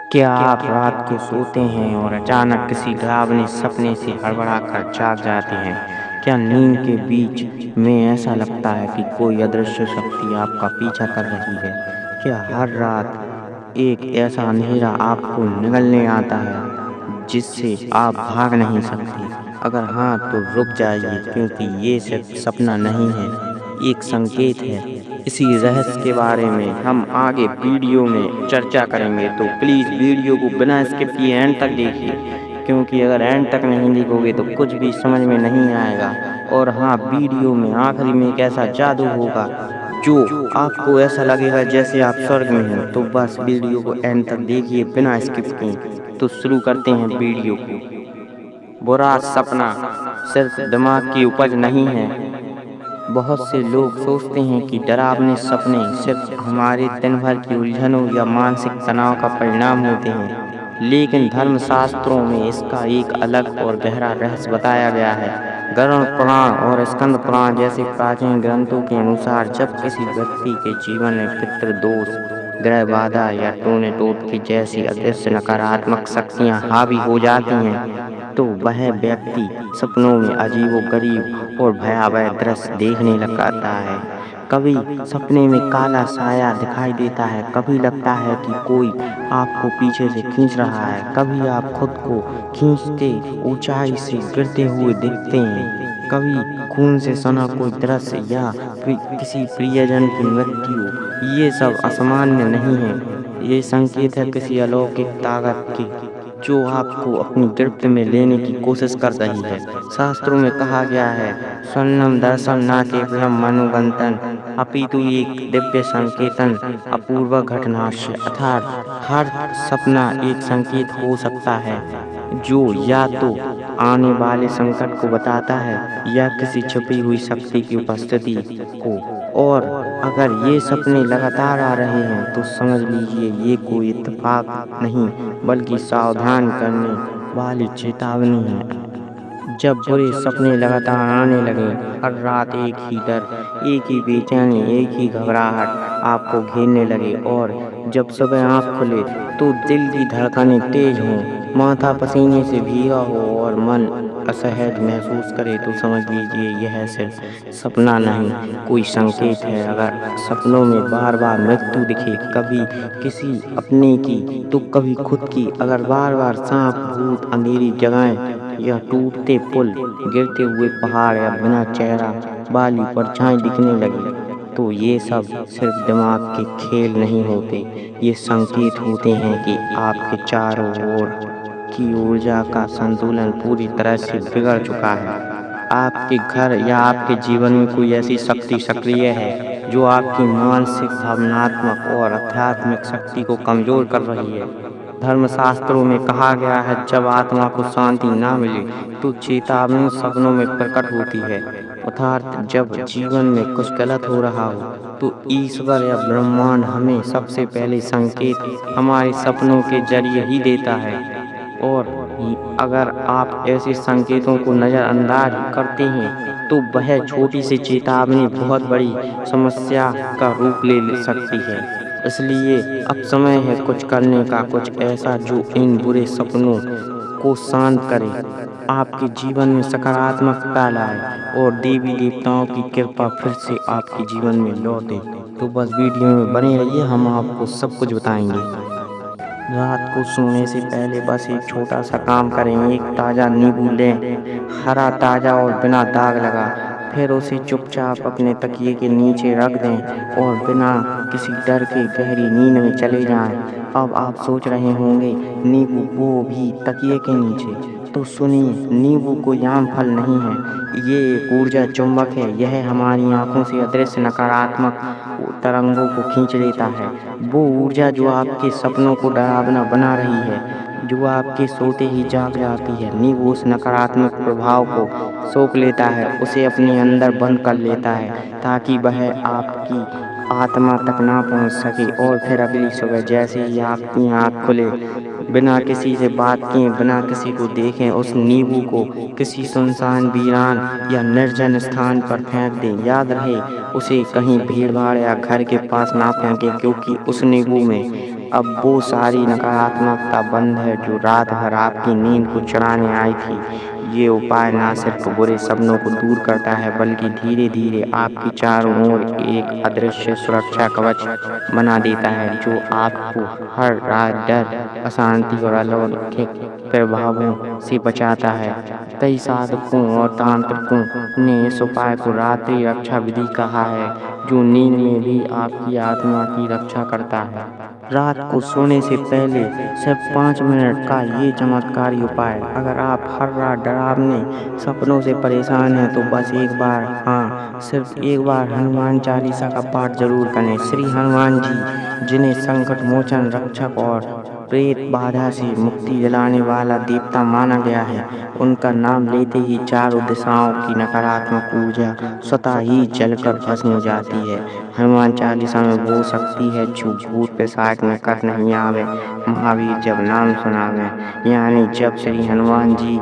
क्या आप रात को सोते हैं और अचानक किसी डरावने सपने से हड़बड़ाकर जाग जाते हैं? क्या नींद के बीच में ऐसा लगता है कि कोई अदृश्य शक्ति आपका पीछा कर रही है? क्या हर रात एक ऐसा अंधेरा आपको निगलने आता है जिससे आप भाग नहीं सकते? अगर हाँ, तो रुक जाइए क्योंकि ये सिर्फ सपना नहीं है, एक संकेत है। इसी रहस्य के बारे में हम आगे वीडियो में चर्चा करेंगे, तो प्लीज़ वीडियो को बिना स्किप किए एंड तक देखिए, क्योंकि अगर एंड तक नहीं देखोगे तो कुछ भी समझ में नहीं आएगा। और हाँ, वीडियो में आखिरी में एक ऐसा जादू होगा जो आपको ऐसा लगेगा जैसे आप स्वर्ग में हैं। तो बस वीडियो को एंड तक देखिए बिना स्किप किए। तो शुरू करते हैं वीडियो को। बुरा सपना सिर्फ दिमाग की उपज नहीं है। बहुत से लोग सोचते हैं कि डरावने सपने सिर्फ हमारे दिन भर की उलझनों या मानसिक तनाव का परिणाम होते हैं, लेकिन धर्मशास्त्रों में इसका एक अलग और गहरा रहस्य बताया गया है। गरुड़ पुराण और स्कंद पुराण जैसे प्राचीन ग्रंथों के अनुसार, जब किसी व्यक्ति के जीवन में पितृदोष, ग्रह बाधा या टोने टोटके जैसी अदृश्य नकारात्मक शक्तियां हावी हो जाती हैं, तो वह व्यक्ति सपनों में अजीबोगरीब और भयावह दृश्य देखने लगता है। कभी सपने में काला साया दिखाई देता है, कभी लगता है कि कोई आपको पीछे से खींच रहा है, कभी आप खुद को खींचते ऊंचाई से गिरते हुए दिखते हैं, कभी खून से सना कोई दृश्य या किसी प्रियजन की मृत्यु। ये सब असामान्य नहीं है, ये संकेत है किसी अलौकिक ताकत के जो आपको अपनी गिरफ्त में लेने की कोशिश कर रही है। शास्त्रों में कहा गया है, स्वप्नम दर्शन ना केवलम मनोगंतन अपितु एक दिव्य संकेतन अपूर्व घटनाश्य। अर्थात हर सपना एक संकेत हो सकता है जो या तो आने वाले संकट को बताता है या किसी छुपी हुई शक्ति की उपस्थिति को। और अगर ये सपने लगातार आ रहे हैं तो समझ लीजिए ये कोई इत्तेफाक नहीं बल्कि सावधान करने वाली चेतावनी है। जब बुरे सपने लगातार आने लगे, हर रात एक ही डर, एक ही बेचैनी, एक ही घबराहट आपको घेरने लगे, और जब सुबह आँख खुले तो दिल की धड़कनें तेज हों, माथा पसीने से भीगा हो और मन असहज महसूस करे, तो समझ लीजिए यह सिर्फ सपना नहीं, कोई संकेत है। अगर सपनों में बार बार मृत्यु दिखे, कभी किसी अपने की तो कभी खुद की, अगर बार बार सांप, भूत, अंधेरी जगहें या टूटते पुल, गिरते हुए पहाड़ या बिना चेहरा वाली परछाई दिखने लगी, तो ये सब सिर्फ दिमाग के खेल नहीं होते, ये संकेत होते हैं कि आपके चारों ओर की ऊर्जा का संतुलन पूरी तरह से बिगड़ चुका है। आपके घर या आपके जीवन में कोई ऐसी शक्ति सक्रिय है जो आपकी मानसिक, भावनात्मक और आध्यात्मिक शक्ति को कमजोर कर रही है। धर्मशास्त्रों में कहा गया है, जब आत्मा को शांति ना मिले तो चेतावनी सपनों में प्रकट होती है। अर्थात जब जीवन में कुछ गलत हो रहा हो तो ईश्वर या ब्रह्मांड हमें सबसे पहले संकेत हमारे सपनों के जरिए ही देता है। और अगर आप ऐसे संकेतों को नज़रअंदाज करते हैं तो वह छोटी सी चेतावनी बहुत बड़ी समस्या का रूप ले सकती है। इसलिए अब समय है कुछ करने का, कुछ ऐसा जो इन बुरे सपनों को शांत करे, आपके जीवन में सकारात्मकता लाए और देवी देवताओं की कृपा फिर से आपके जीवन में लौटे। तो बस वीडियो में बने रहिए, हम आपको सब कुछ बताएंगे। रात को सोने से पहले बस एक छोटा सा काम करें, एक ताज़ा नींबू लें, हरा, ताज़ा और बिना दाग लगा। फिर उसे चुपचाप अपने तकिए के नीचे रख दें और बिना किसी डर के गहरी नींद में चले जाएं। अब आप सोच रहे होंगे, नींबू, वो भी तकिए के नीचे? तो सुनिए, नींबू कोई आम फल नहीं है, ये एक ऊर्जा चुंबक है। यह हमारी आंखों से अदृश्य नकारात्मक तरंगों को खींच लेता है। वो ऊर्जा जो आपके सपनों को डरावना बना रही है, जो आपके सोते ही जाग जाती है। नींबू उस नकारात्मक प्रभाव को सोख लेता है, उसे अपने अंदर बंद कर लेता है ताकि वह आपकी आत्मा तक ना पहुंच सके। और फिर अगली सुबह जैसे ही आपकी आँख खुले, बिना किसी से बात किए, बिना किसी को देखें, उस नींबू को किसी सुनसान, वीरान या निर्जन स्थान पर फेंक दें। याद रहे, उसे कहीं भीड़ भाड़ या घर के पास ना फेंकें, क्योंकि उस नींबू में अब वो सारी नकारात्मकता बंद है जो रात भर आपकी नींद को चुराने आई थी। ये उपाय ना सिर्फ बुरे सपनों को दूर करता है बल्कि धीरे धीरे आपकी चारों ओर एक अदृश्य सुरक्षा कवच बना देता है जो आपको हर रात डर, अशांति और अलौकिक प्रभावों से बचाता है। कई साधकों और तांत्रिकों ने इस उपाय को रात्रि रक्षा विधि कहा है, जो नींद में भी आपकी आत्मा की रक्षा करता है। रात को सोने से पहले सिर्फ 5 मिनट का ये चमत्कारी उपाय, अगर आप हर रात डरावने सपनों से परेशान हैं तो बस एक बार, हाँ सिर्फ एक बार हनुमान चालीसा का पाठ जरूर करें। श्री हनुमान जी, जिन्हें संकट मोचन, रक्षक और प्रेत बाधा से मुक्ति दिलाने वाला देवता माना गया है, उनका नाम लेते ही चारों दिशाओं की नकारात्मक ऊर्जा स्वतः ही जलकर भस्म हो जाती है। हनुमान चालीसा में वो शक्ति है जो भूत पिशाच निकट नहीं आवे। महावीर जब नाम सुनावे, यानी जब श्री हनुमान जी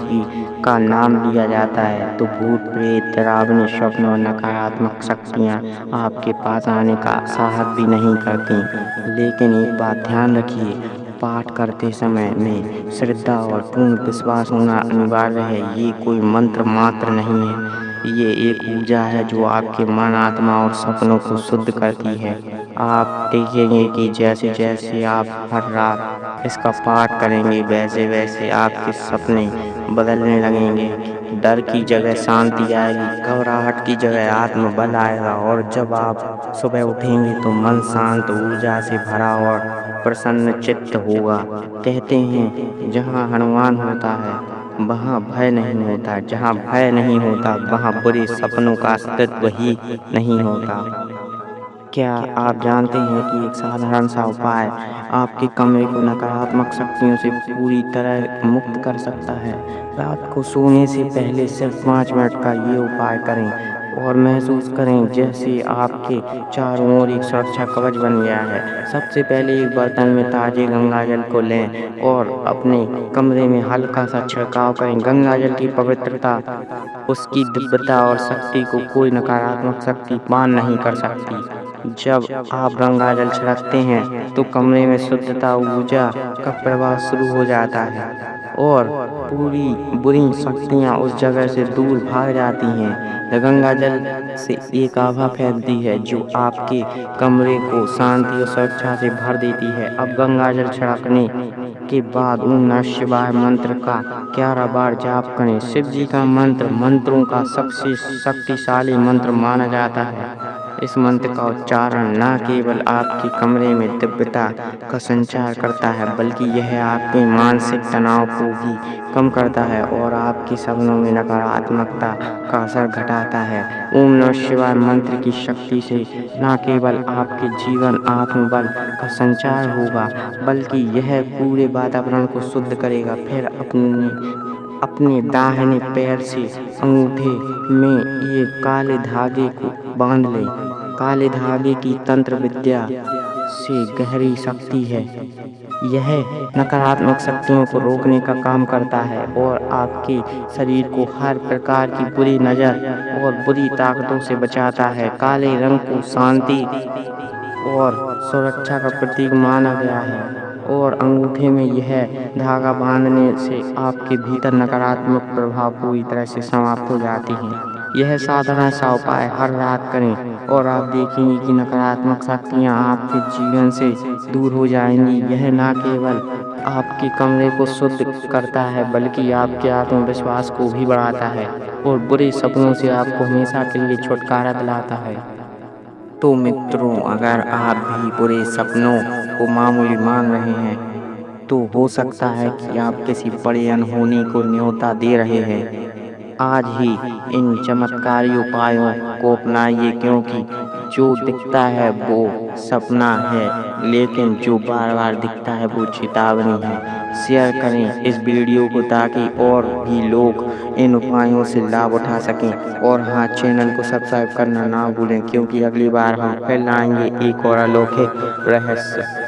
का नाम लिया जाता है तो भूत प्रेत, डरावने स्वप्न और नकारात्मक शक्तियाँ आपके पास आने का साहस भी नहीं करती। लेकिन एक बात ध्यान रखिए, पाठ करते समय में श्रद्धा और पूर्ण विश्वास होना अनिवार्य है। ये कोई मंत्र मात्र नहीं है, ये एक ऊर्जा है जो आपके मन, आत्मा और सपनों को शुद्ध करती है। आप देखेंगे कि जैसे जैसे आप हर रात इसका पाठ करेंगे वैसे वैसे आपके सपने बदलने लगेंगे। डर की जगह शांति आएगी, घबराहट की जगह आत्मबल आएगा और जब आप सुबह उठेंगे तो मन शांत, ऊर्जा से भरा और प्रसन्न चित्त होगा। कहते हैं जहाँ हनुमान होता है वहाँ भय नहीं होता, जहाँ भय नहीं होता वहाँ बुरे सपनों का अस्तित्व ही नहीं होता। क्या आप जानते हैं कि एक साधारण सा उपाय आपके कमरे को नकारात्मक शक्तियों से पूरी तरह मुक्त कर सकता है? रात को सोने से पहले सिर्फ 5 मिनट का ये उपाय करें और महसूस करें जैसे आपके चारों ओर एक सुरक्षा कवच बन गया है। सबसे पहले एक बर्तन में ताजे गंगा जल को लें और अपने कमरे में हल्का सा छिड़काव करें। गंगा जल की पवित्रता, उसकी दिव्यता और शक्ति को कोई नकारात्मक शक्ति पान नहीं कर सकती। जब आप गंगा जल छिड़कते हैं तो कमरे में शुद्धता, ऊर्जा का प्रवाह शुरू हो जाता है और पूरी बुरी शक्तियाँ उस जगह से दूर भाग जाती हैं। गंगा जल से एक आभा फैलती है जो आपके कमरे को शांति और सुरक्षा से भर देती है। अब गंगा जल छिड़कने के बाद ओम नमः शिवाय मंत्र का 11 बार जाप करें। शिव जी का मंत्र मंत्रों का सबसे शक्तिशाली मंत्र माना जाता है। इस मंत्र का उच्चारण न केवल आपके कमरे में दिव्यता का संचार करता है बल्कि यह आपके मानसिक तनाव को भी कम करता है और आपके सपनों में नकारात्मकता का असर घटाता है। ओम नमः शिवाय मंत्र की शक्ति से न केवल आपके जीवन आत्मबल का संचार होगा बल्कि यह पूरे वातावरण को शुद्ध करेगा। फिर अपने दाहिने पैर से अंगूठे में एक काले धागे को बांध लें। काले धागे की तंत्र विद्या से गहरी शक्ति है। यह नकारात्मक शक्तियों को रोकने का काम करता है और आपके शरीर को हर प्रकार की बुरी नज़र और बुरी ताकतों से बचाता है। काले रंग को शांति और सुरक्षा का प्रतीक माना गया है और अंगूठे में यह धागा बांधने से आपके भीतर नकारात्मक प्रभाव पूरी तरह से समाप्त हो जाती हैं। यह साधारण सा उपाय हर रात करें और आप देखेंगे कि नकारात्मक शक्तियाँ आपके जीवन से दूर हो जाएंगी। यह न केवल आपके कमरे को शुद्ध करता है बल्कि आपके आत्मविश्वास को भी बढ़ाता है और बुरे सपनों से आपको हमेशा के लिए छुटकारा दिलाता है। तो मित्रों, अगर आप भी बुरे सपनों को मामूली मान रहे हैं तो हो सकता है कि आप किसी बड़े अनहोनी को न्योता दे रहे हैं। आज ही इन चमत्कारी उपायों को अपनाइए, क्योंकि जो दिखता है वो सपना है लेकिन जो बार बार दिखता है वो चेतावनी है। शेयर करें इस वीडियो को ताकि और भी लोग इन उपायों से लाभ उठा सकें और हाँ, चैनल को सब्सक्राइब करना ना भूलें क्योंकि अगली बार हम फिर लाएंगे एक और अलौकिक रहस्य।